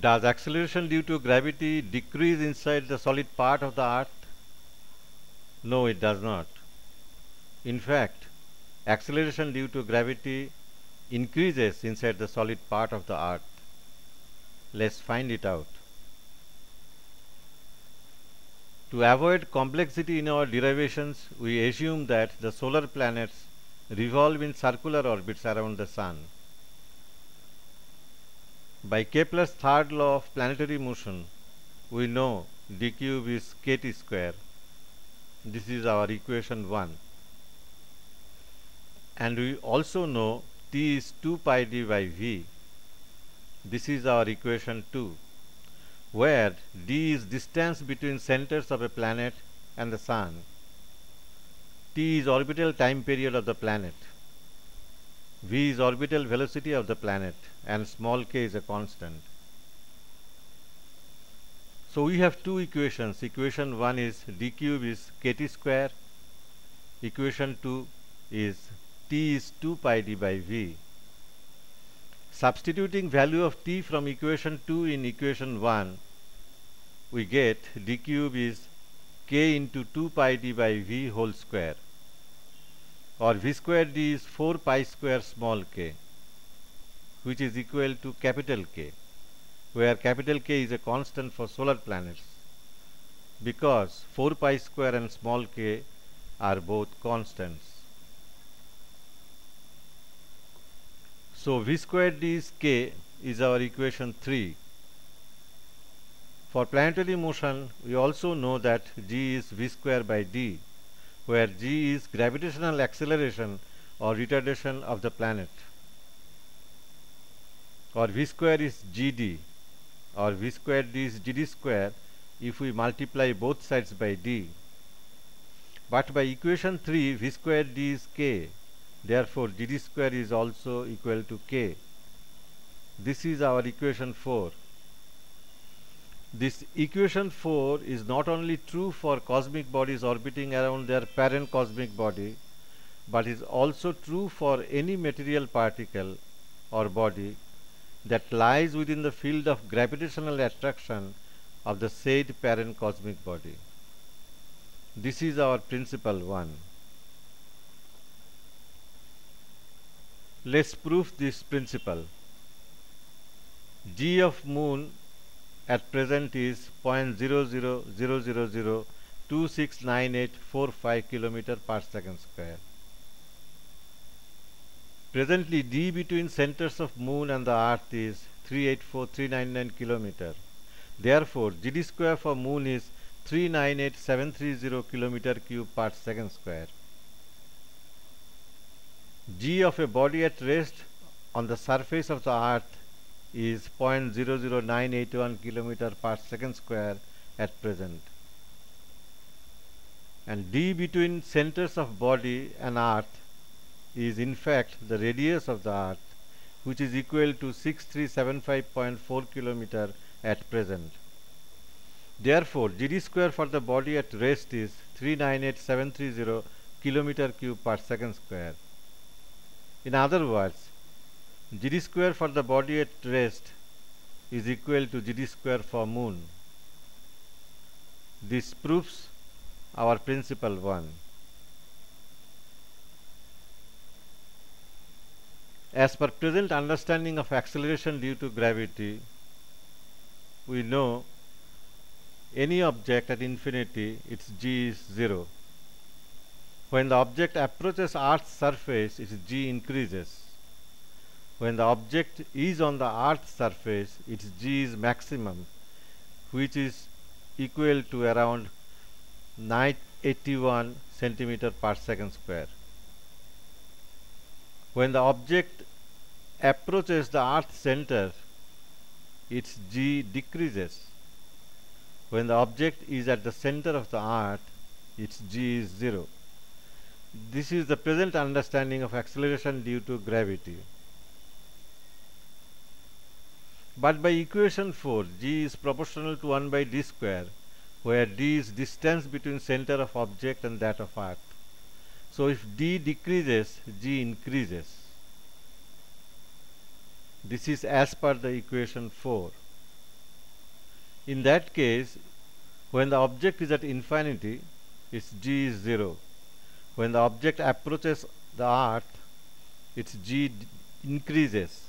Does acceleration due to gravity decrease inside the solid part of the earth? No, it does not. In fact, acceleration due to gravity increases inside the solid part of the earth. Let's find it out. To avoid complexity in our derivations, we assume that the solar planets revolve in circular orbits around the Sun. By Kepler's third law of planetary motion, we know d cube is kt square. This is our equation 1. And we also know T is 2 pi d by v. This is our equation 2, where d is distance between centers of a planet and the Sun. T is orbital time period of the planet. V is orbital velocity of the planet, and small k is a constant. So we have two equations. Equation 1 is d cube is kt square. Equation 2 is T is 2 pi d by v. Substituting value of T from equation 2 in equation 1, we get d cube is k into 2 pi d by v whole square, or v square d is 4 pi square small k, which is equal to capital K, where capital K is a constant for solar planets, because 4 pi square and small k are both constants. So v square d is k is our equation 3. For planetary motion, we also know that g is v square by d, where g is gravitational acceleration or retardation of the planet, or v square is gd, or v square d is gd square if we multiply both sides by d. But by equation 3, v square d is k. Therefore, gd square is also equal to k. This is our equation 4. This equation 4 is not only true for cosmic bodies orbiting around their parent cosmic body, but is also true for any material particle or body that lies within the field of gravitational attraction of the said parent cosmic body. This is our principle 1. Let's prove this principle. G of moon at present is 0.00000269845 km per second square. Presently, d between centers of moon and the earth is 384,399 km. Therefore, gd square for moon is 398,730 km cube per second square. G of a body at rest on the surface of the earth is 0.00981 km per second square at present. And d between centers of body and earth is in fact the radius of the earth, which is equal to 6375.4 km at present. Therefore, gd square for the body at rest is 398,730 km cube per second square. In other words, gd square for the body at rest is equal to gd square for moon. This proves our principle 1. As per present understanding of acceleration due to gravity, we know any object at infinity, its g is 0. When the object approaches Earth's surface, its g increases. When the object is on the Earth's surface, its g is maximum, which is equal to around 981 centimeter per second square. When the object approaches the Earth's center, its g decreases. When the object is at the center of the Earth, its g is 0. This is the present understanding of acceleration due to gravity. But by equation 4, g is proportional to 1 by d square, where d is distance between center of object and that of Earth. So if d decreases, g increases. This is as per the equation 4. In that case, when the object is at infinity, its g is 0. When the object approaches the earth, its g increases.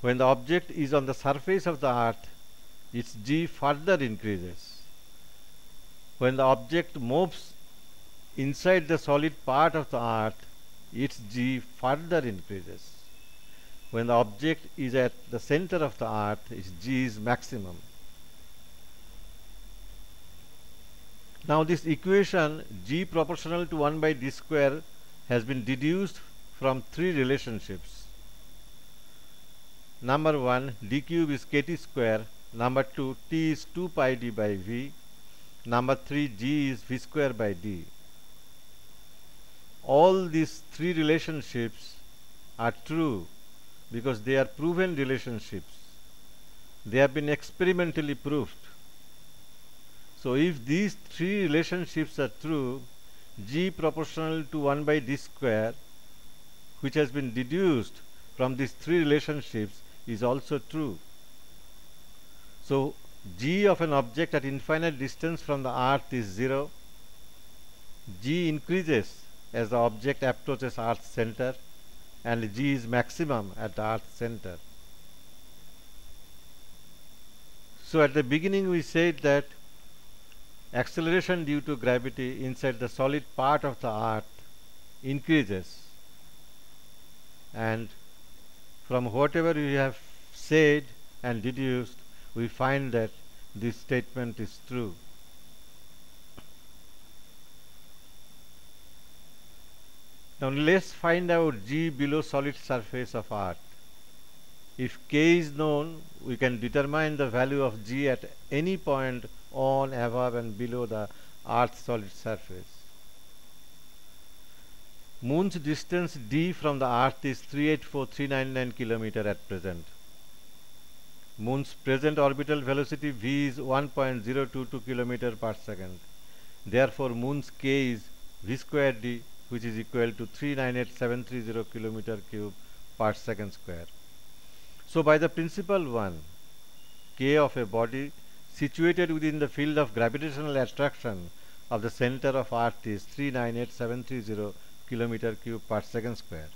When the object is on the surface of the earth, its g further increases. When the object moves inside the solid part of the earth, its g further increases. When the object is at the center of the earth, its g is maximum. Now this equation g proportional to 1 by d square has been deduced from three relationships. Number 1, d cube is kt square. Number 2, t is 2 pi d by v. Number 3, g is v square by d. All these three relationships are true because they are proven relationships. They have been experimentally proved. So if these three relationships are true, g proportional to 1 by d square, which has been deduced from these three relationships, is also true. So g of an object at infinite distance from the earth is 0. G increases as the object approaches earth's center, and g is maximum at the earth's center. So at the beginning we said that acceleration due to gravity inside the solid part of the earth increases, and from whatever we have said and deduced, we find that this statement is true. Now let's find out g below solid surface of earth. If k is known, we can determine the value of g at any point on, above and below the earth's solid surface. Moon's distance d from the earth is 384,399 km at present. Moon's present orbital velocity v is 1.022 km per second. Therefore, Moon's k is v square d, which is equal to 398,730 km cube per second square. So by the principle 1, k of a body situated within the field of gravitational attraction of the center of earth is 398,730 km cube per second square.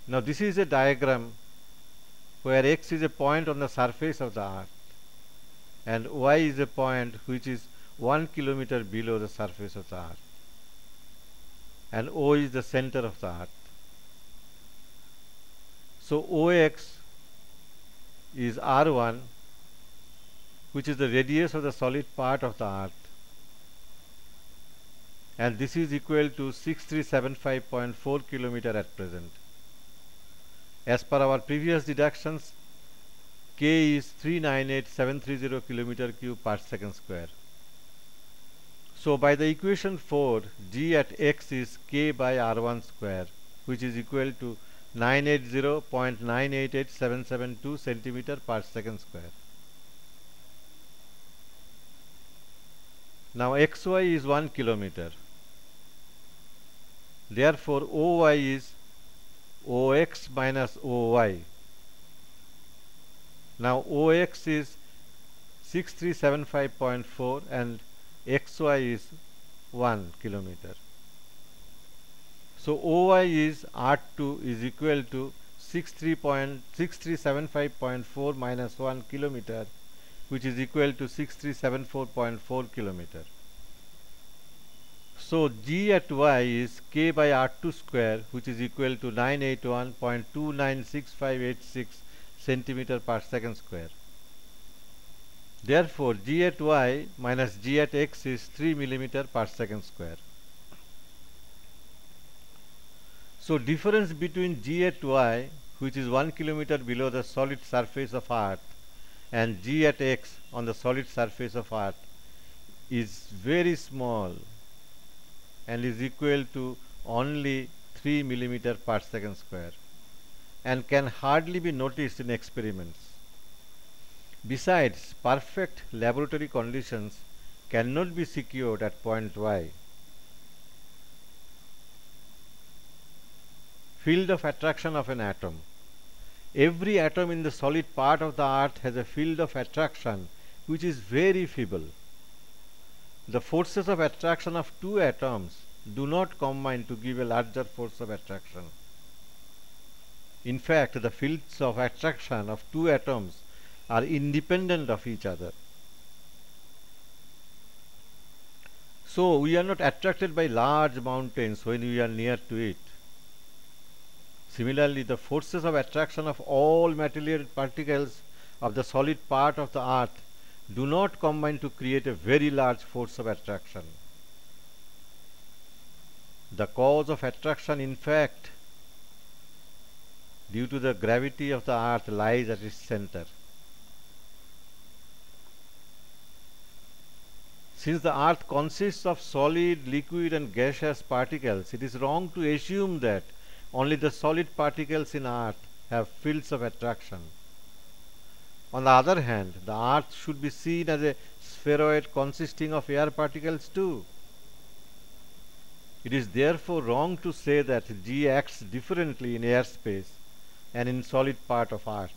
Now this is a diagram where x is a point on the surface of the earth and y is a point which is 1 km below the surface of the earth, and O is the center of the earth. So OX is R1, which is the radius of the solid part of the earth, and this is equal to 6375.4 km at present. As per our previous deductions, k is 398,730 km cube per second square. So by the equation 4, g at x is k by r1 square, which is equal to 980.988772 centimeter per second square. Now xy is 1 kilometer. Therefore OY is OX minus OY. Now OX is 6375.4 and XY is 1 kilometer. So OY is R2 is equal to 6375.4 minus 1 kilometer, which is equal to 6374.4 kilometer. So G at Y is k by R2 square, which is equal to 981.296586 centimeter per second square. Therefore G at Y minus G at X is 3 millimeter per second square. So difference between G at Y, which is 1 kilometer below the solid surface of earth, and G at X on the solid surface of earth is very small and is equal to only 3 millimeter per second square and can hardly be noticed in experiments. Besides, perfect laboratory conditions cannot be secured at point Y. Field of attraction of an atom. Every atom in the solid part of the earth has a field of attraction which is very feeble. The forces of attraction of two atoms do not combine to give a larger force of attraction. In fact, the fields of attraction of two atoms are independent of each other. So, we are not attracted by large mountains when we are near to it. Similarly, the forces of attraction of all material particles of the solid part of the earth do not combine to create a very large force of attraction. The cause of attraction, in fact, due to the gravity of the earth, lies at its center. Since the earth consists of solid, liquid and gaseous particles, it is wrong to assume that only the solid particles in earth have fields of attraction. On the other hand, the earth should be seen as a spheroid consisting of air particles too. It is therefore wrong to say that G acts differently in air space and in solid part of earth.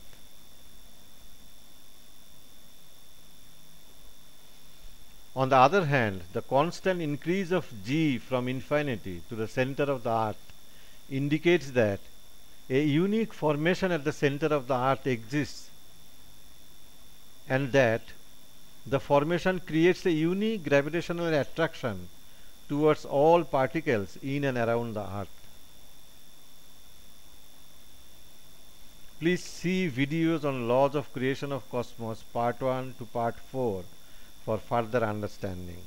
On the other hand, the constant increase of G from infinity to the center of the earth indicates that a unique formation at the center of the earth exists, and that the formation creates a unique gravitational attraction towards all particles in and around the earth. Please see videos on laws of creation of cosmos part 1 to part 4 for further understanding.